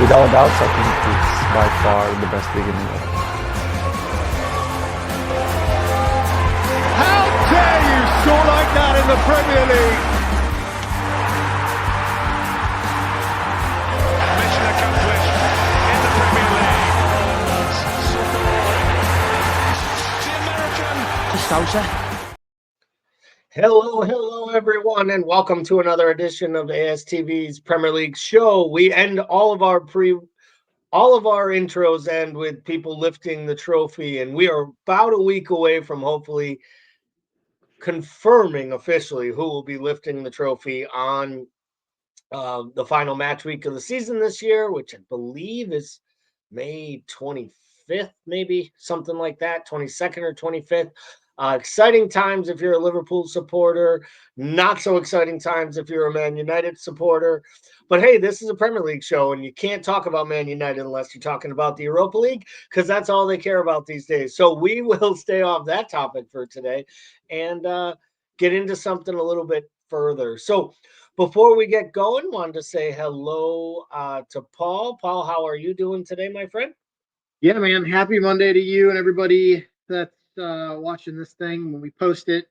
without doubts, I think it's by far the best league in the world. How dare you score like that in the Premier League? Mission accomplished in the Premier League. The American. Scouser. Hello, everyone, and welcome to another edition of ASTV's Premier League Show. We end all of our intros end with people lifting the trophy, and we are about a week away from hopefully confirming officially who will be lifting the trophy on the final match week of the season this year, which I believe is May 25th, maybe something like that, 22nd or 25th. Exciting times if you're a Liverpool supporter, not so exciting times if you're a Man United supporter. But hey, this is a Premier League show, and you can't talk about Man United unless you're talking about the Europa League, because that's all they care about these days. So we will stay off that topic for today and get into something a little bit further. So before we get going, wanted to say hello to Paul. Paul, how are you doing today, my friend? Yeah, man. Happy Monday to you and everybody that's watching this thing when we post it.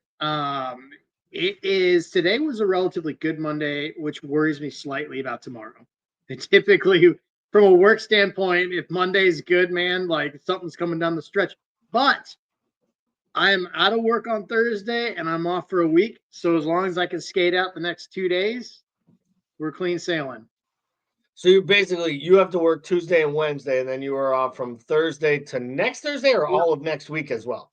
Today was a relatively good Monday, which worries me slightly about tomorrow. And typically, from a work standpoint, if Monday's good, man, like something's coming down the stretch. But I am out of work on Thursday and I'm off for a week. So as long as I can skate out the next 2 days, we're clean sailing. So you have to work Tuesday and Wednesday, and then you are off from Thursday to next Thursday, or all of next week as well?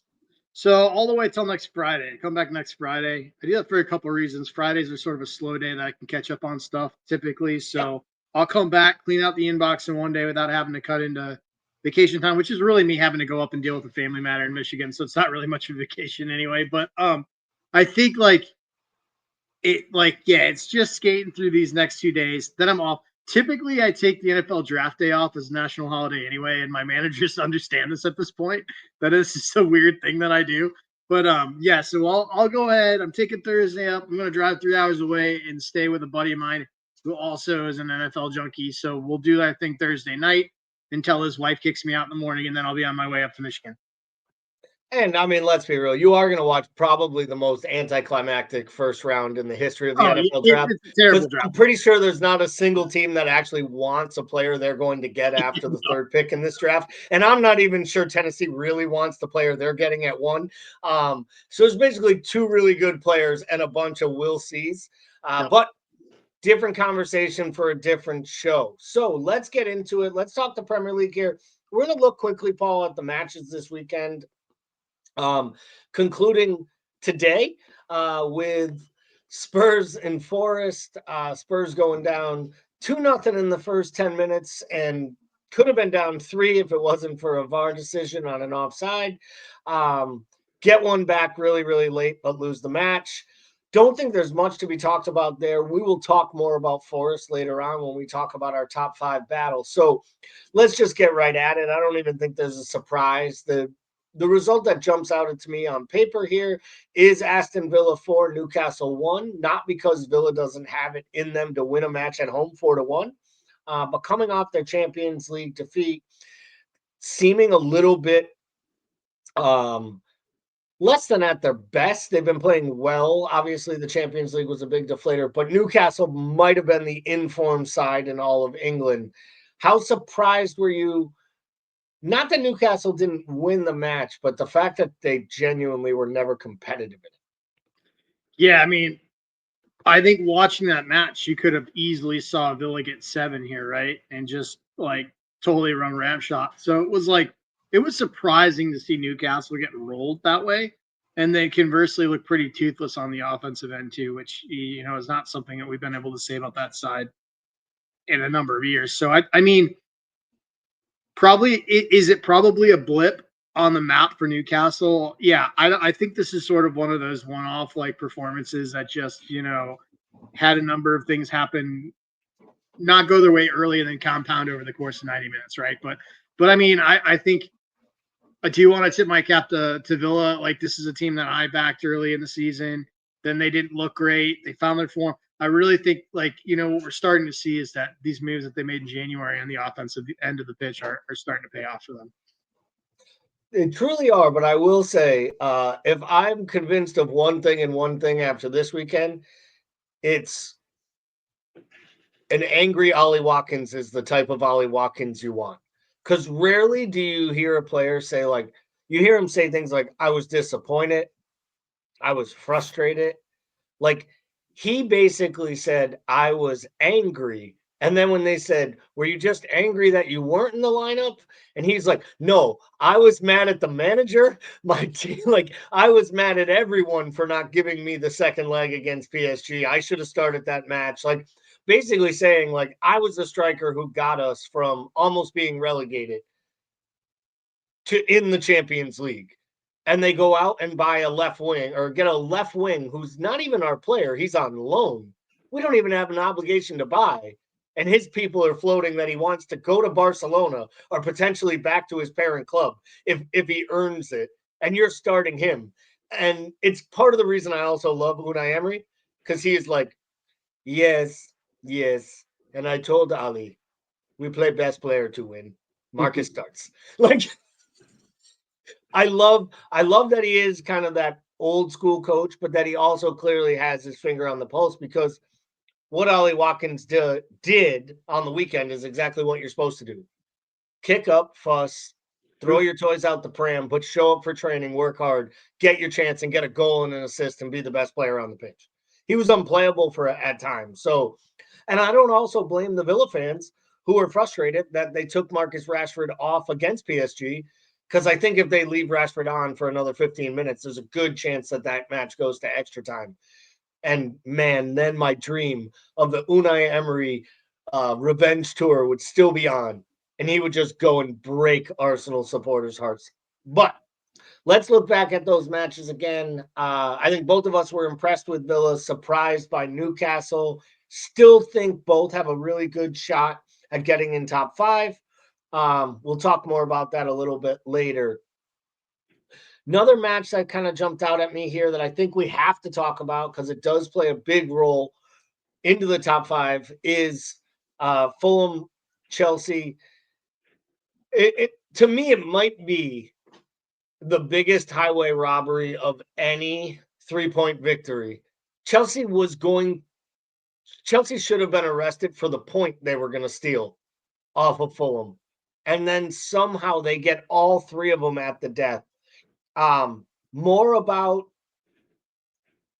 So all the way till next Friday. Come back next Friday. I do that for a couple of reasons. Fridays are sort of a slow day that I can catch up on stuff typically. So I'll come back, clean out the inbox in one day without having to cut into vacation time, which is really me having to go up and deal with a family matter in Michigan. So it's not really much of a vacation anyway. But I think it's just skating through these next 2 days. Then I'm off. Typically, I take the NFL draft day off as a national holiday anyway, and my managers understand this at this point. That is just a weird thing that I do. But so I'll go ahead. I'm taking Thursday up. I'm going to drive 3 hours away and stay with a buddy of mine who also is an NFL junkie. So we'll do that, I think, Thursday night until his wife kicks me out in the morning, and then I'll be on my way up to Michigan. And I mean, let's be real. You are going to watch probably the most anticlimactic first round in the history of the NFL draft. It's a terrible draft. I'm pretty sure there's not a single team that actually wants a player they're going to get after the third pick in this draft. And I'm not even sure Tennessee really wants the player they're getting at 1. So it's basically 2 really good players and a bunch of will sees. But different conversation for a different show. So let's get into it. Let's talk the Premier League here. We're going to look quickly, Paul, at the matches this weekend. Concluding today with Spurs and Forest. Spurs going down 2-0 in the first 10 minutes and could have been down 3 if it wasn't for a VAR decision on an offside. Get one back really, really late, but lose the match. Don't think there's much to be talked about there. We will talk more about Forest later on when we talk about our top 5 battles. So let's just get right at it. I don't even think there's a surprise. The result that jumps out to me on paper here is Aston Villa 4, Newcastle 1, not because Villa doesn't have it in them to win a match at home 4-1, but coming off their Champions League defeat, seeming a little bit less than at their best. They've been playing well. Obviously, the Champions League was a big deflator, but Newcastle might have been the informed side in all of England. How surprised were you? Not that Newcastle didn't win the match, but the fact that they genuinely were never competitive in it. Yeah, I mean, I think watching that match, you could have easily saw Villa get 7 here, right? And just totally run ram shot. So it was surprising to see Newcastle get rolled that way. And then conversely look pretty toothless on the offensive end too, which, is not something that we've been able to say about that side in a number of years. So I mean, is it probably a blip on the map for Newcastle? Yeah, I think this is sort of one of those one-off performances that just had a number of things happen, not go their way early and then compound over the course of 90 minutes, right? But I mean, I think I do want to tip my cap to Villa. This is a team that I backed early in the season. Then they didn't look great. They found their form. I really think, like, what we're starting to see is that these moves that they made in January on the offensive end of the pitch are starting to pay off for them. They truly are, but I will say, if I'm convinced of one thing and one thing after this weekend, it's an angry Ollie Watkins is the type of Ollie Watkins you want. Because rarely do you hear a player say, like, you hear him say things like, I was disappointed, I was frustrated. Like, he basically said, I was angry. And then when they said, were you just angry that you weren't in the lineup? And he's like, no, I was mad at the manager, my team. Like, I was mad at everyone for not giving me the second leg against PSG. I should have started that match. Like, basically saying, like, I was the striker who got us from almost being relegated to in the Champions League. And they go out and buy a left wing or get a left wing who's not even our player. He's on loan. We don't even have an obligation to buy. And his people are floating that he wants to go to Barcelona or potentially back to his parent club if he earns it. And you're starting him. And it's part of the reason I also love Unai Emery, because he is like, yes. And I told Ali, we play best player to win. Marcus starts. Like, I love that he is kind of that old school coach, but that he also clearly has his finger on the pulse, because what Ollie Watkins did on the weekend is exactly what you're supposed to do. Kick up, fuss, throw your toys out the pram, but show up for training, work hard, get your chance and get a goal and an assist and be the best player on the pitch. He was unplayable at times. So, and I don't also blame the Villa fans who are frustrated that they took Marcus Rashford off against PSG, because I think if they leave Rashford on for another 15 minutes, there's a good chance that match goes to extra time. And man, then my dream of the Unai Emery revenge tour would still be on, and he would just go and break Arsenal supporters' hearts. But let's look back at those matches again. I think both of us were impressed with Villa, surprised by Newcastle. Still think both have a really good shot at getting in top 5. We'll talk more about that a little bit later. Another match that kind of jumped out at me here that I think we have to talk about because it does play a big role into the top 5 is Fulham Chelsea. To me, it might be the biggest highway robbery of any 3-point victory. Chelsea should have been arrested for the point they were going to steal off of Fulham. And then somehow they get all 3 of them at the death. More about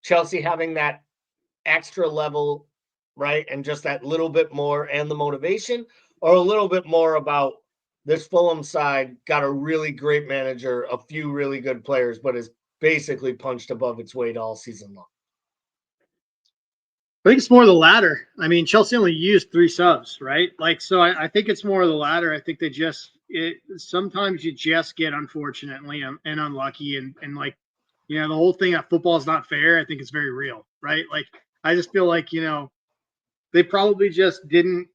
Chelsea having that extra level, right? And just that little bit more and the motivation, or a little bit more about this Fulham side got a really great manager, a few really good players, but is basically punched above its weight all season long. I think it's more the latter. I mean, Chelsea only used 3 subs, right? Like, so I think it's more of the latter. I think they sometimes you just get unfortunately and unlucky and like, the whole thing that football is not fair. I think it's very real, right? Like, I just feel like, they probably just didn't.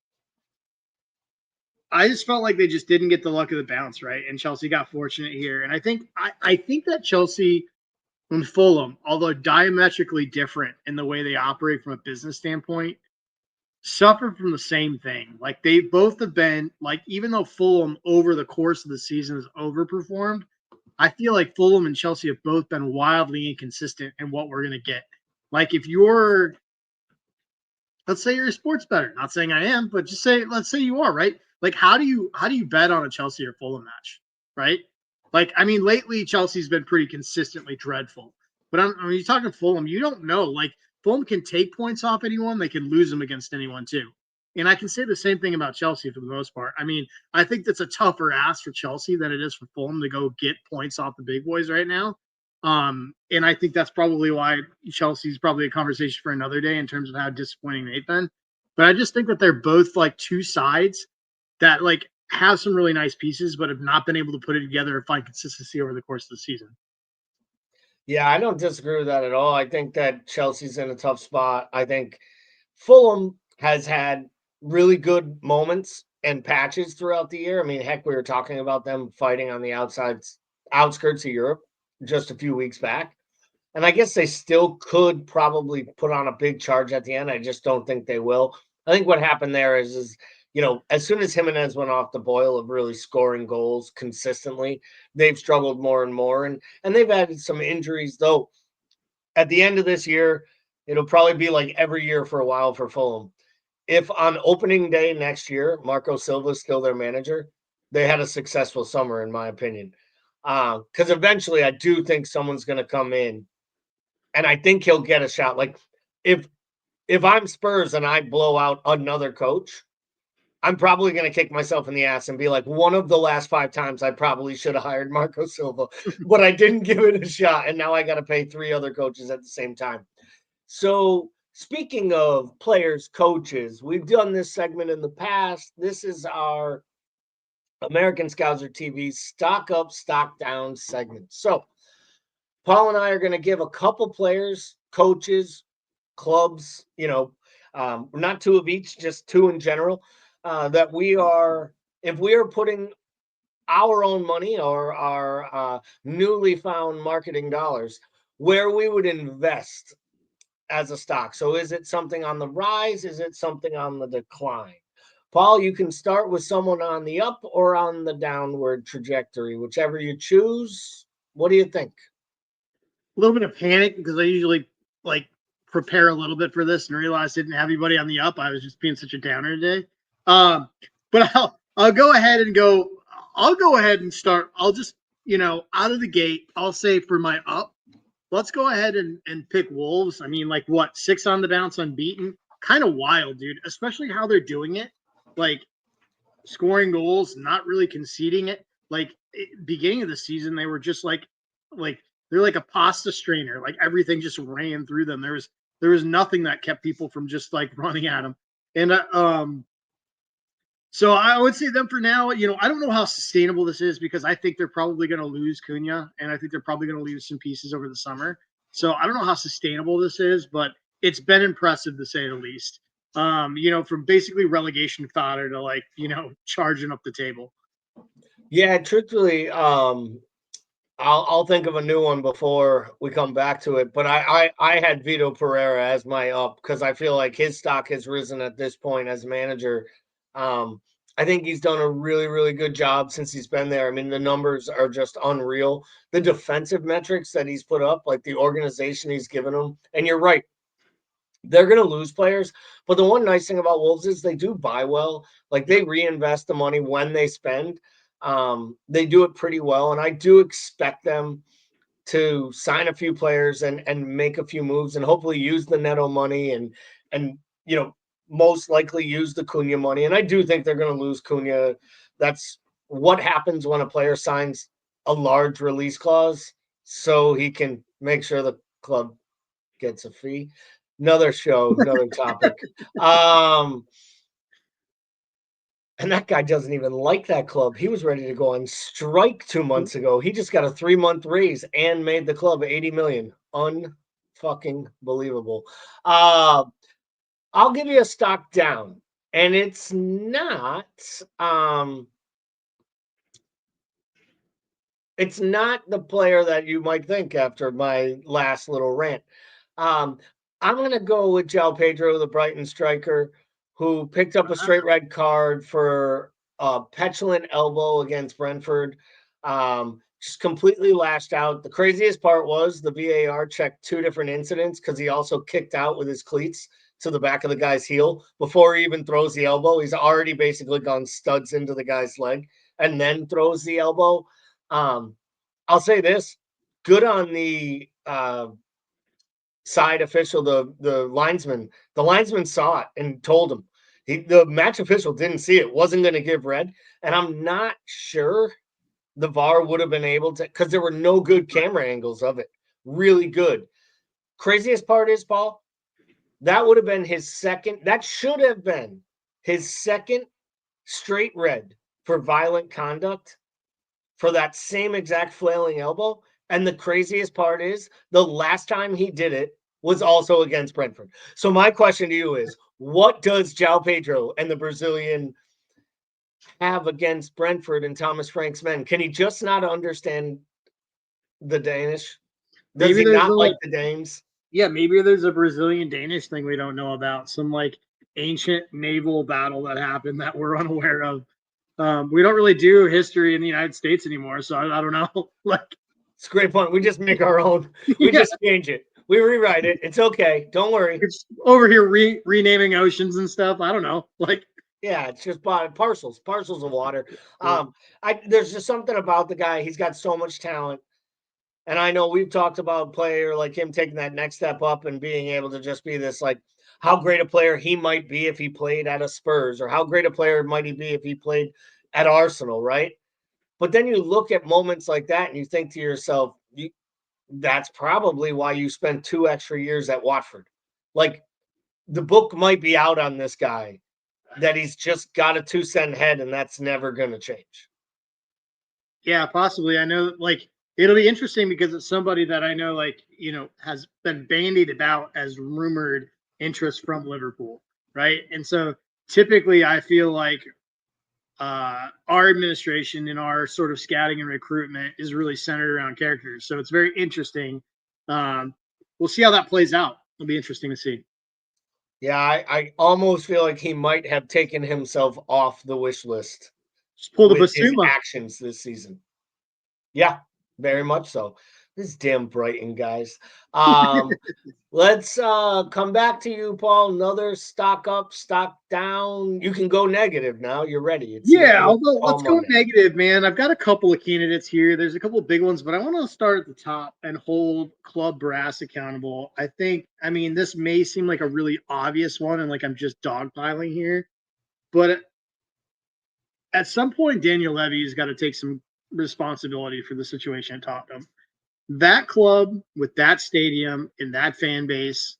I just felt like they just didn't get the luck of the bounce, right? And Chelsea got fortunate here. And I think that Chelsea and Fulham, although diametrically different in the way they operate from a business standpoint, suffer from the same thing. Like, they both have been, like, even though Fulham over the course of the season has overperformed, I feel like Fulham and Chelsea have both been wildly inconsistent in what we're going to get. Like, let's say you're a sports bettor, not saying I am, but let's say you are, right? Like, how do you bet on a Chelsea or Fulham match, right? Like, I mean, lately Chelsea's been pretty consistently dreadful, but when you're talking Fulham, you don't know. Like, Fulham can take points off anyone, they can lose them against anyone too. And I can say the same thing about Chelsea for the most part. I mean, I think that's a tougher ask for Chelsea than it is for Fulham to go get points off the big boys right now. And I think that's probably why Chelsea's probably a conversation for another day in terms of how disappointing they've been. But I just think that they're both like 2 sides that like have some really nice pieces, but have not been able to put it together and find consistency over the course of the season. Yeah, I don't disagree with that at all. I think that Chelsea's in a tough spot. I think Fulham has had really good moments and patches throughout the year. I mean, heck, we were talking about them fighting on the outskirts of Europe just a few weeks back. And I guess they still could probably put on a big charge at the end. I just don't think they will. I think what happened there is as soon as Jimenez went off the boil of really scoring goals consistently, they've struggled more and more. And they've added some injuries, though. At the end of this year, it'll probably be like every year for a while for Fulham. If on opening day next year, Marco Silva is still their manager, they had a successful summer, in my opinion. Because eventually I do think someone's going to come in, and I think he'll get a shot. Like, if I'm Spurs and I blow out another coach, I'm probably going to kick myself in the ass and be like, one of the last 5 times I probably should have hired Marco Silva, but I didn't give it a shot, and now I got to pay 3 other coaches at the same time. So speaking of players, coaches, we've done this segment in the past. This is our American Scouser TV stock up, stock down segment. So Paul and I are going to give a couple players, coaches, clubs, not 2 of each, just 2 in general, that if we are putting our own money or our newly found marketing dollars, where we would invest as a stock. So is it something on the rise? Is it something on the decline? Paul, you can start with someone on the up or on the downward trajectory, whichever you choose. What do you think? A little bit of panic because I usually prepare a little bit for this and realized I didn't have anybody on the up. I was just being such a downer today. But I'll go ahead and go. I'll go ahead and start. I'll just out of the gate. I'll say for my up, let's go ahead and pick Wolves. I mean, 6 on the bounce unbeaten. Kind of wild, dude. Especially how they're doing it. Scoring goals, not really conceding it. Beginning of the season, they were just like they're like a pasta strainer. Everything just ran through them. There was nothing that kept people from just running at them. And so I would say them for now. I don't know how sustainable this is because I think they're probably going to lose Cunha, and I think they're probably going to lose some pieces over the summer. So I don't know how sustainable this is, but it's been impressive to say the least. From basically relegation fodder to charging up the table. Yeah, truthfully, I'll think of a new one before we come back to it. But I had Vito Pereira as my up because I feel like his stock has risen at this point as manager. I think he's done a really, really good job since he's been there. I mean, the numbers are just unreal. The defensive metrics that he's put up, the organization he's given them. And you're right. They're going to lose players. But the one nice thing about Wolves is they do buy well. They reinvest the money when they spend. They do it pretty well. And I do expect them to sign a few players and make a few moves and hopefully use the Neto money and most likely use the Cunha money. And I do think they're going to lose Cunha. That's what happens when a player signs a large release clause so he can make sure the club gets a fee. Another show, another topic. And that guy doesn't even like that club. He was ready to go on strike 2 months ago. He just got a 3-month raise and made the club $80 million. Unfucking believable. I'll give you a stock down, and it's not the player that you might think after my last little rant. I'm going to go with João Pedro, the Brighton striker, who picked up a straight red card for a petulant elbow against Brentford. Just completely lashed out. The craziest part was the VAR checked 2 different incidents because he also kicked out with his cleats to the back of the guy's heel before he even throws the elbow. He's already basically gone studs into the guy's leg and then throws the elbow. I'll say this, good on the side official, the linesman. The linesman saw it and told him. The match official didn't see it, wasn't going to give red. And I'm not sure the VAR would have been able to, because there were no good camera angles of it. Really good. Craziest part is, Paul, that would have been that should have been his second straight red for violent conduct for that same exact flailing elbow. And the craziest part is the last time he did it was also against Brentford. So my question to you is, what does João Pedro and the Brazilian have against Brentford and Thomas Frank's men? Can he just not understand the Danish? Does Maybe he there's not like the Danes? Yeah, maybe there's a Brazilian Danish thing we don't know about. Some like ancient naval battle that happened that we're unaware of. We don't really do history in the United States anymore, so I don't know. Like, It's a great point. We just make our own. We yeah, just change it. We rewrite it. It's okay. Don't worry. it's over here renaming oceans and stuff. I don't know. Like, Yeah, it's just parcels of water. There's just something about the guy. He's got so much talent. And I know we've talked about a player like him taking that next step up and being able to just be this, like, how great a player he might be if he played at a Spurs, or how great a player might he be if he played at Arsenal, right? But then you look at moments like that and you think to yourself, that's probably why you spent 2 extra years at Watford. Like, the book might be out on this guy, that he's just got a 2-cent head and that's never going to change. yeah, possibly. I know, like, it'll be interesting because it's somebody that I know, like, has been bandied about as rumored interest from Liverpool, right? And so typically I feel like our administration and our sort of scouting and recruitment is really centered around characters. So it's very interesting. We'll see how that plays out. It'll be interesting to see. Yeah, I almost feel like he might have taken himself off the wish list Just pull the with his Basuma. actions this season. Yeah, very much so. This damn Brighton guys. Let's come back to you, Paul. Another stock up, stock down. You can go negative now. You're ready. Yeah, It's let's go Monday. negative, man. I've got a couple of candidates here. There's a couple of big ones, but I want to start at the top and hold club brass accountable. I mean, this may seem like a really obvious one and like I'm just dogpiling here, but at some point, Daniel Levy's got to take some responsibility for the situation at Tottenham. That club with that stadium and that fan base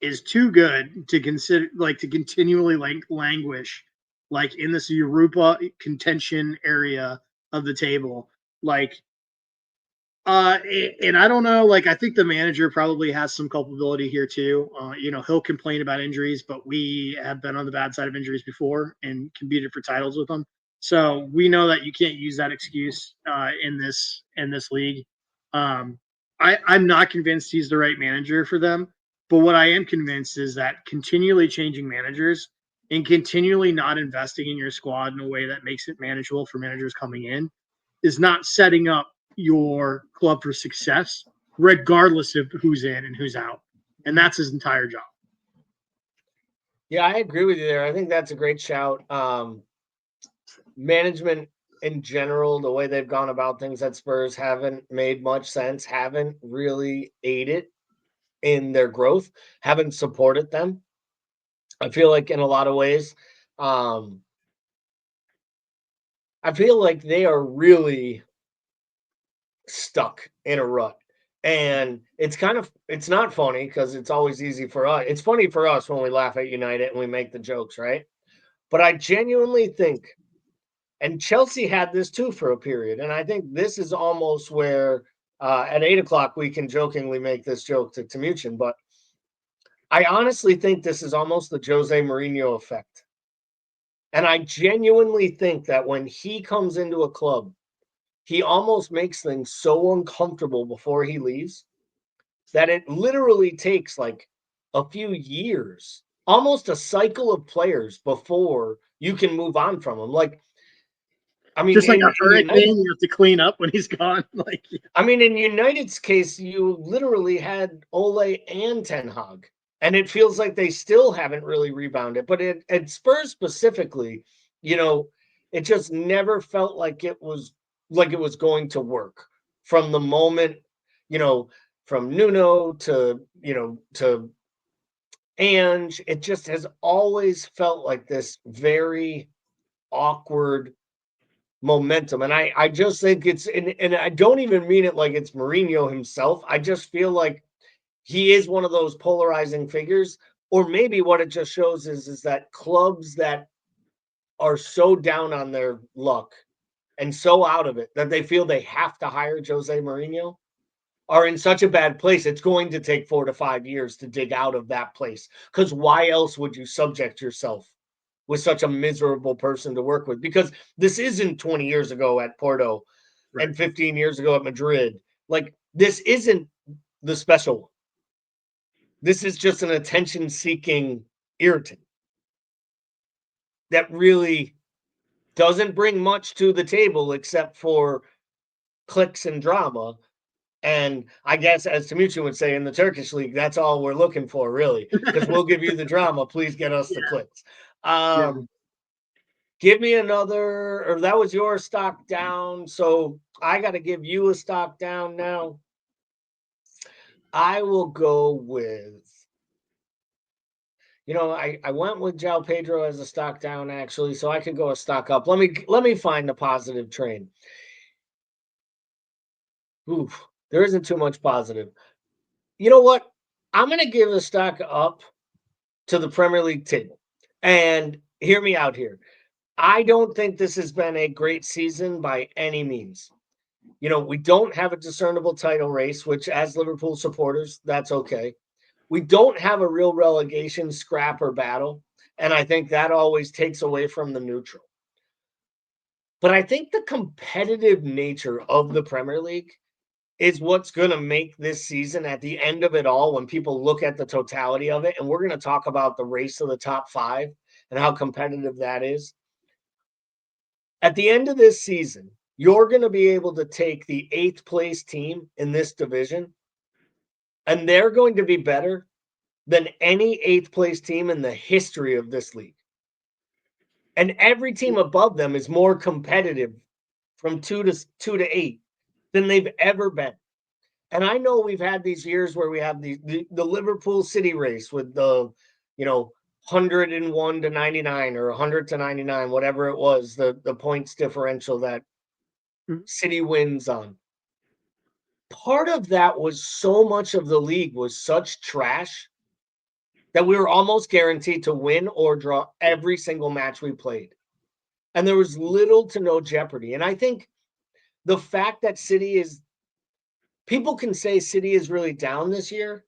is too good to consider, like, to continually languish like in this Europa contention area of the table. Like, and I don't know, like, I think the manager probably has some culpability here too. He'll complain about injuries, but we have been on the bad side of injuries before and competed for titles with them. So we know that you can't use that excuse in this league. I'm not convinced he's the right manager for them, but what I am convinced is that continually changing managers and continually not investing in your squad in a way that makes it manageable for managers coming in is not setting up your club for success, regardless of who's in and who's out. And that's his entire job. Yeah, I agree with you there. I think that's a great shout. Management in general, the way they've gone about things at Spurs haven't made much sense, haven't really aided in their growth, haven't supported them. I feel like in a lot of ways, I feel like they are really stuck in a rut. And it's not funny because it's always easy for us. It's funny for us when we laugh at United and we make the jokes, right? But I genuinely think, and Chelsea had this too for a period, and I think this is almost where at 8:00 we can jokingly make this joke to Timuchin, but I honestly think this is almost the Jose Mourinho effect. And I genuinely think that when he comes into a club, he almost makes things so uncomfortable before he leaves that it literally takes like a few years, almost a cycle of players before you can move on from him. Like, I mean, Just like a in hurricane, you have to clean up when he's gone. Like, I mean, in United's case, you literally had Ole and Ten Hag, and it feels like they still haven't really rebounded. But at Spurs specifically, it just never felt like it was going to work from the moment, from Nuno to Ange. It just has always felt like this very awkward momentum. And I just think and I don't even mean it like it's Mourinho himself. I just feel like he is one of those polarizing figures. Or maybe what it just shows is that clubs that are so down on their luck and so out of it that they feel they have to hire Jose Mourinho are in such a bad place. It's going to take 4 to 5 years to dig out of that place. Because why else would you subject yourself with such a miserable person to work with? Because this isn't 20 years ago at Porto, right, and 15 years ago at Madrid. Like, this isn't the special one. This is just an attention-seeking irritant that really doesn't bring much to the table except for clicks and drama. And I guess, as Timuchin would say in the Turkish league, that's all we're looking for, really, because we'll give you the drama. Please get us the clicks. Give me another, or that was your stock down. So I got to give you a stock down now. I will go with, I went with João Pedro as a stock down, actually, so I could go a stock up. Let me find the positive train. Oof, there isn't too much positive. You know what? I'm going to give a stock up to the Premier League table. And hear me out here. I don't think this has been a great season by any means. We don't have a discernible title race, which as Liverpool supporters, that's okay. We don't have a real relegation scrap or battle. And I think that always takes away from the neutral. But I think the competitive nature of the Premier League is what's going to make this season, at the end of it all, when people look at the totality of it, and we're going to talk about the race of the top 5 and how competitive that is. At the end of this season, you're going to be able to take the 8th place team in this division, and they're going to be better than any 8th place team in the history of this league. And every team above them is more competitive from 2 to 8 than they've ever been. And I know we've had these years where we have the Liverpool City race with the, 101 to 99 or 100 to 99, whatever it was, the points differential that City wins on. Part of that was so much of the league was such trash that we were almost guaranteed to win or draw every single match we played. And there was little to no jeopardy. And I think the fact that people can say City is really down this year,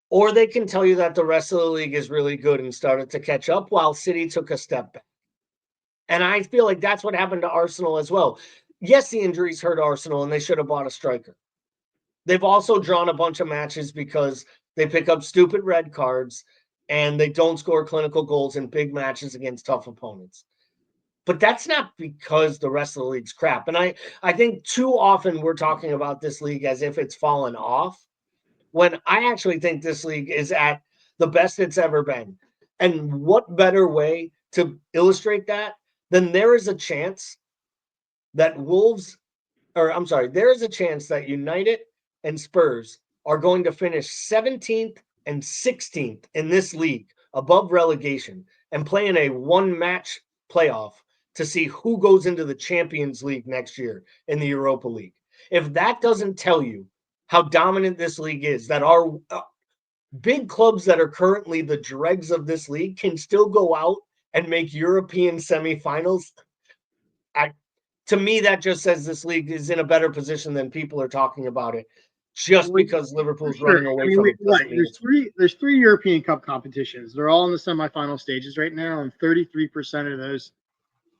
or they can tell you that the rest of the league is really good and started to catch up while City took a step back. And I feel like that's what happened to Arsenal as well. Yes, the injuries hurt Arsenal and they should have bought a striker. They've also drawn a bunch of matches because they pick up stupid red cards and they don't score clinical goals in big matches against tough opponents. But that's not because the rest of the league's crap. And I think too often we're talking about this league as if it's fallen off, when I actually think this league is at the best it's ever been. And what better way to illustrate that than there is a chance that there is a chance that United and Spurs are going to finish 17th and 16th in this league above relegation and play in a one-match playoff to see who goes into the Champions League next year in the Europa League. If that doesn't tell you how dominant this league is, that our big clubs that are currently the dregs of this league can still go out and make European semifinals, to me, that just says this league is in a better position than people are talking about it, just because Liverpool's running away from it. There's three European Cup competitions. They're all in the semifinal stages right now, and 33% of those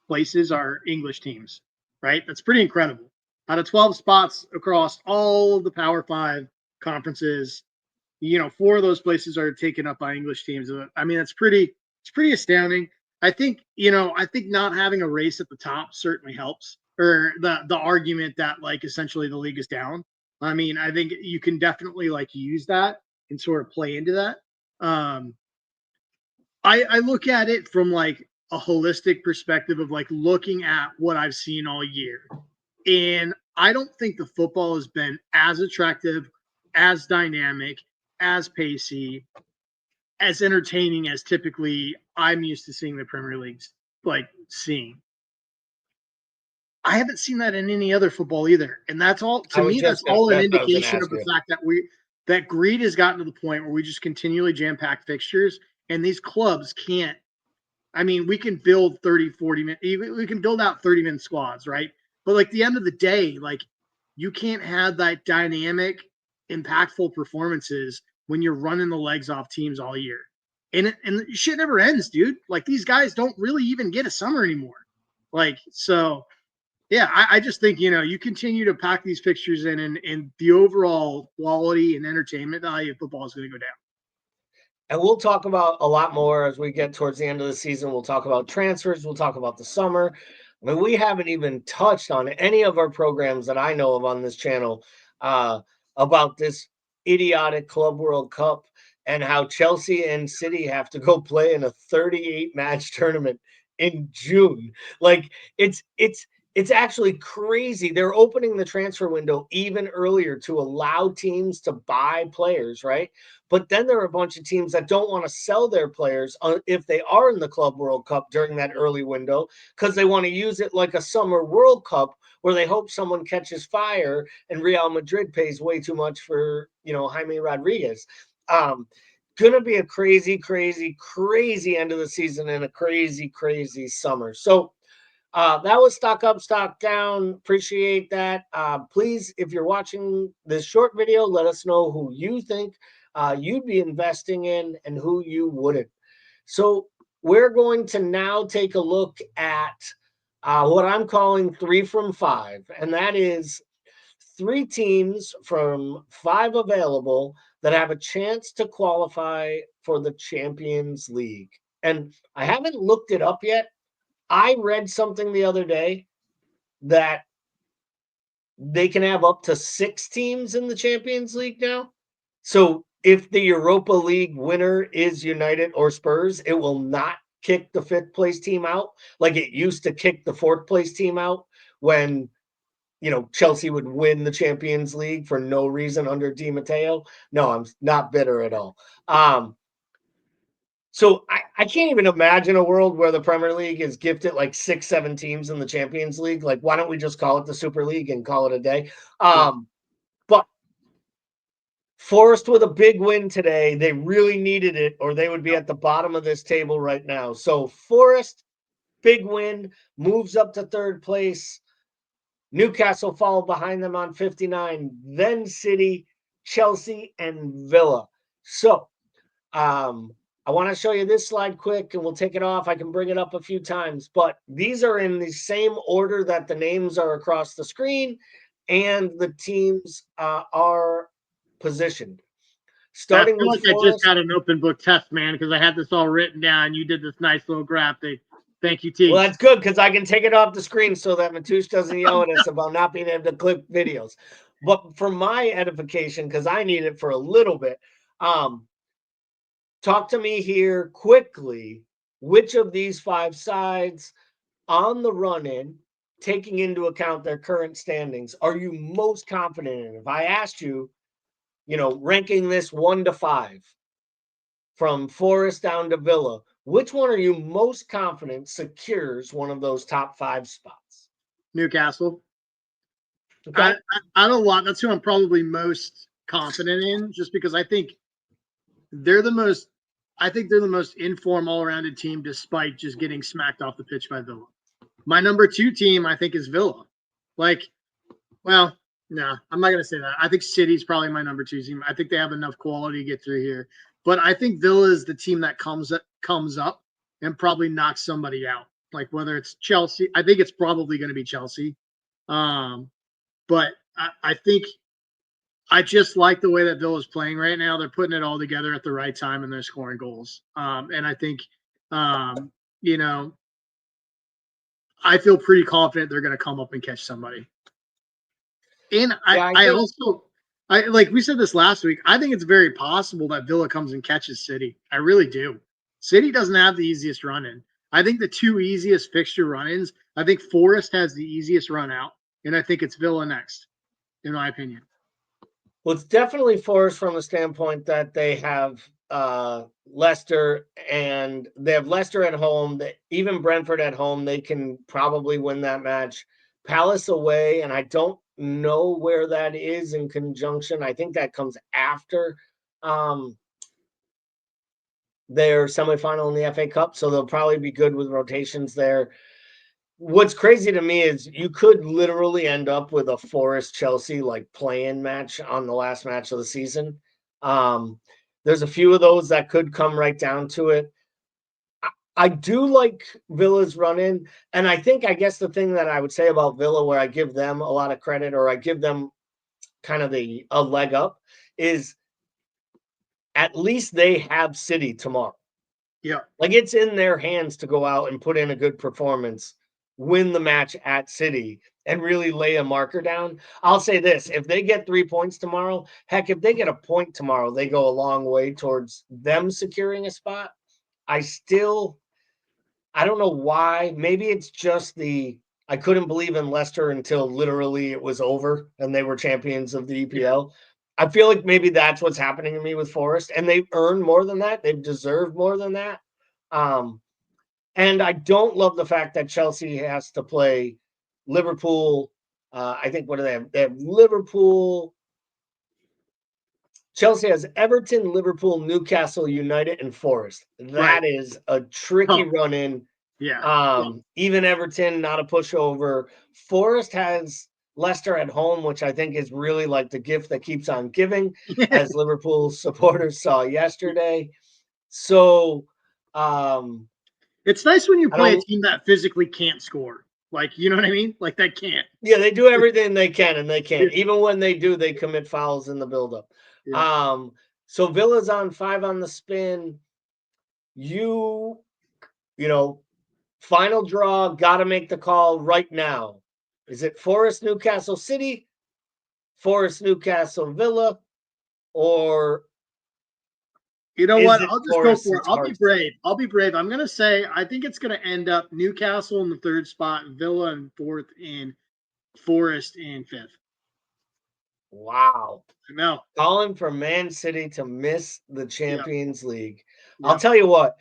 places are English teams, right? That's pretty incredible. Out of 12 spots across all of the Power 5 conferences, 4 of those places are taken up by English teams. I mean, it's pretty astounding. I think not having a race at the top certainly helps, or the argument that essentially the league is down. I mean, I think you can definitely use that and sort of play into that. I look at it from a holistic perspective of looking at what I've seen all year. And I don't think the football has been as attractive, as dynamic, as pacey, as entertaining as typically I'm used to seeing the Premier League's seeing. I haven't seen that in any other football either. And that's all, to me, that's all an indication of the fact that greed has gotten to the point where we just continually jam-pack fixtures, and these clubs can't. I mean, we can build 30, 40 minutes. We can build out 30-minute squads, right? But at the end of the day, you can't have that dynamic, impactful performances when you're running the legs off teams all year. And shit never ends, dude. These guys don't really even get a summer anymore. So Yeah, I just think, you continue to pack these fixtures in, and the overall quality and entertainment value of football is going to go down. And we'll talk about a lot more as we get towards the end of the season. We'll talk about transfers. We'll talk about the summer. I mean, we haven't even touched on any of our programs that I know of on this channel about this idiotic Club World Cup and how Chelsea and City have to go play in a 38-match tournament in June. Like, it's actually crazy. They're opening the transfer window even earlier to allow teams to buy players, right? But then there are a bunch of teams that don't want to sell their players if they are in the Club World Cup during that early window because they want to use it like a summer World Cup where they hope someone catches fire and Real Madrid pays way too much for, Jaime Rodriguez. Going to be a crazy, crazy, crazy end of the season and a crazy, crazy summer. So that was Stock Up, Stock Down. Appreciate that. Please, if you're watching this short video, let us know who you think you'd be investing in and who you wouldn't. So we're going to now take a look at what I'm calling 3 from 5, and that is 3 teams from 5 available that have a chance to qualify for the Champions League. And I haven't looked it up yet. I read something the other day that they can have up to 6 teams in the Champions League now. So if the Europa League winner is United or Spurs, it will not kick the 5th place team out like it used to kick the 4th place team out when, Chelsea would win the Champions League for no reason under Di Matteo. No, I'm not bitter at all. So I can't even imagine a world where the Premier League is gifted like 6, 7 teams in the Champions League. Like, why don't we just call it the Super League and call it a day? But Forest with a big win today. They really needed it, or they would be at the bottom of this table right now. So Forest, big win, moves up to 3rd place. Newcastle followed behind them on 59. Then City, Chelsea, and Villa. So, I want to show you this slide quick and we'll take it off. I can bring it up a few times, but these are in the same order that the names are across the screen and the teams are positioned. Starting with I just got an open book test, man, because I had this all written down. You did this nice little graphic. Thank you, T. Well, that's good because I can take it off the screen so that Matoush doesn't yell at us about not being able to clip videos. But for my edification, because I need it for a little bit, talk to me here quickly. Which of these 5 sides on the run-in, taking into account their current standings, are you most confident in? If I asked you, ranking this 1 to 5 from Forest down to Villa, which one are you most confident secures one of those top 5 spots? Newcastle. Okay. I don't want. That's who I'm probably most confident in, just because I think they're the most informed, all-rounded team, despite just getting smacked off the pitch by Villa. My number 2 team, I think, is Villa. I'm not going to say that. I think City's probably my number 2 team. I think they have enough quality to get through here. But I think Villa is the team that comes up and probably knocks somebody out. Like whether it's Chelsea, I think it's probably going to be Chelsea. But I think I just like the way that Villa's playing right now. They're putting it all together at the right time and they're scoring goals. And I think, I feel pretty confident they're going to come up and catch somebody. And I also, like we said this last week, I think it's very possible that Villa comes and catches City. I really do. City doesn't have the easiest run-in. I think the 2 easiest fixture run-ins, I think Forest has the easiest run-out, and I think it's Villa next, in my opinion. Well, it's definitely Forest from the standpoint that they have Leicester, and they have Leicester at home. Even Brentford at home, they can probably win that match. Palace away, and I don't know where that is in conjunction. I think that comes after their semifinal in the FA Cup, so they'll probably be good with rotations there. What's crazy to me is you could literally end up with a Forest Chelsea like play-in match on the last match of the season. There's a few of those that could come right down to it. I do like Villa's run in. And I guess the thing that I would say about Villa, where I give them a lot of credit, or I give them kind of a leg up, is at least they have City tomorrow. Yeah. Like, it's in their hands to go out and put in a good performance, win the match at City, and really lay a marker down. I'll say this: if they get 3 points tomorrow, heck, if they get a point tomorrow, they go a long way towards them securing a spot. I don't know why. Maybe it's just I couldn't believe in Leicester until literally it was over and they were champions of the EPL. I feel like maybe that's what's happening to me with Forest, and they've earned more than that. They've deserved more than that. And I don't love the fact that Chelsea has to play Liverpool. I think, what do they have? They have Liverpool. Chelsea has Everton, Liverpool, Newcastle United, and Forest. That is a tricky run in. Yeah. Even Everton, not a pushover. Forest has Leicester at home, which I think is really like the gift that keeps on giving, as Liverpool supporters saw yesterday. So it's nice when you play a team that physically can't score. Like, you know what I mean? Like, that can't. Yeah, they do everything they can, and they can't. Even when they do, they commit fouls in the buildup. Yeah. So Villa's on 5 on the spin. You know, final draw, got to make the call right now. Is it Forest, Newcastle City, Forest, Newcastle Villa, or you know what? I'll just go for it. I'll be brave. I'm going to say I think it's going to end up Newcastle in the 3rd spot, Villa in 4th, and Forest in 5th. Wow. I know. Calling for Man City to miss the Champions League. I'll tell you what,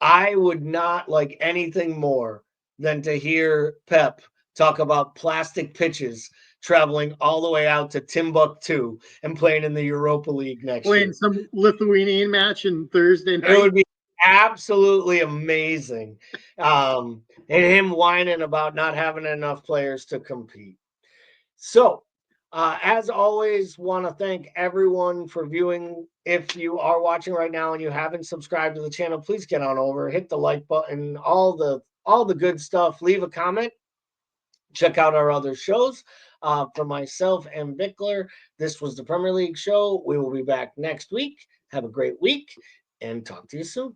I would not like anything more than to hear Pep talk about plastic pitches traveling all the way out to Timbuktu and playing in the Europa League next year. Playing some Lithuanian match on Thursday night. It would be absolutely amazing. And him whining about not having enough players to compete. So, as always, want to thank everyone for viewing. If you are watching right now and you haven't subscribed to the channel, please get on over, hit the like button, all the good stuff. Leave a comment. Check out our other shows. For myself and Bickler, this was the Premier League show. We will be back next week. Have a great week, and talk to you soon.